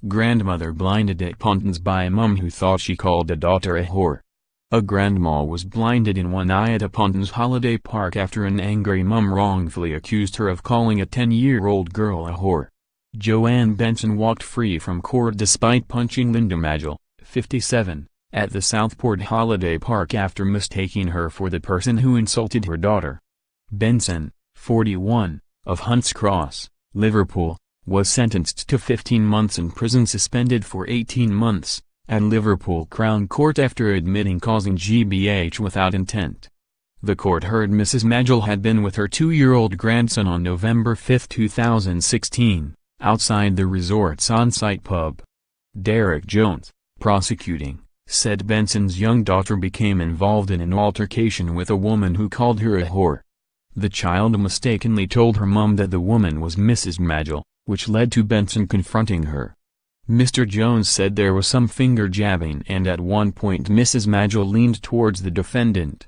Grandmother blinded at Pontins by a mum who thought she called a daughter a whore. A grandma was blinded in one eye at a Pontins holiday park after an angry mum wrongfully accused her of calling a 10-year-old girl a whore. Joanne Benson walked free from court despite punching Linda Magill, 57, at the Southport holiday park after mistaking her for the person who insulted her daughter. Benson, 41, of Hunts Cross, Liverpool, was sentenced to 15 months in prison, suspended for 18 months, at Liverpool Crown Court after admitting causing GBH without intent. The court heard Mrs. Magill had been with her 2-year-old grandson on November 5, 2016, outside the resort's on-site pub. Derek Jones, prosecuting, said Benson's young daughter became involved in an altercation with a woman who called her a whore. The child mistakenly told her mum that the woman was Mrs. Magill, which led to Benson confronting her. Mr. Jones said there was some finger-jabbing and at one point Mrs. Magill leaned towards the defendant.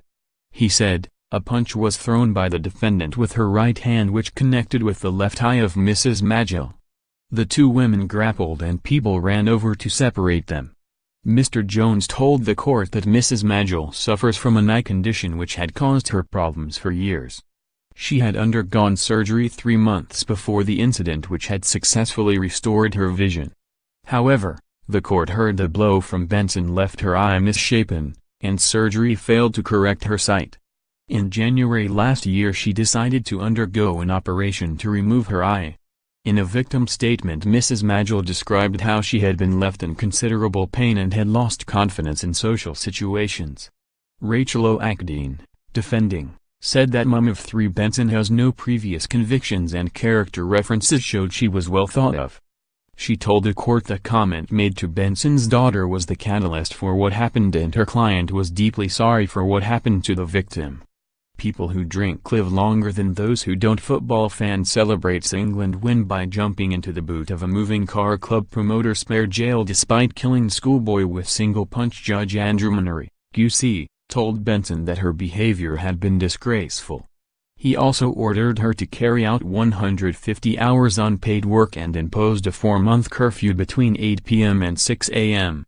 He said, a punch was thrown by the defendant with her right hand which connected with the left eye of Mrs. Magill. The two women grappled and people ran over to separate them. Mr. Jones told the court that Mrs. Magill suffers from an eye condition which had caused her problems for years. She had undergone surgery 3 months before the incident which had successfully restored her vision. However, the court heard the blow from Benson left her eye misshapen, and surgery failed to correct her sight. In January last year she decided to undergo an operation to remove her eye. In a victim statement, Mrs. Magill described how she had been left in considerable pain and had lost confidence in social situations. Rachel O'Acdine, defending, said that mum of 3 Benson has no previous convictions and character references showed she was well thought of. She told the court the comment made to Benson's daughter was the catalyst for what happened and her client was deeply sorry for what happened to the victim. People who drink live longer than those who don't. Football fan celebrates England win by jumping into the boot of a moving car. Club promoter spared jail despite killing schoolboy with single punch. Judge Andrew Mannery, QC, told Benson that her behavior had been disgraceful. He also ordered her to carry out 150 hours unpaid work and imposed a 4-month curfew between 8 p.m. and 6 a.m.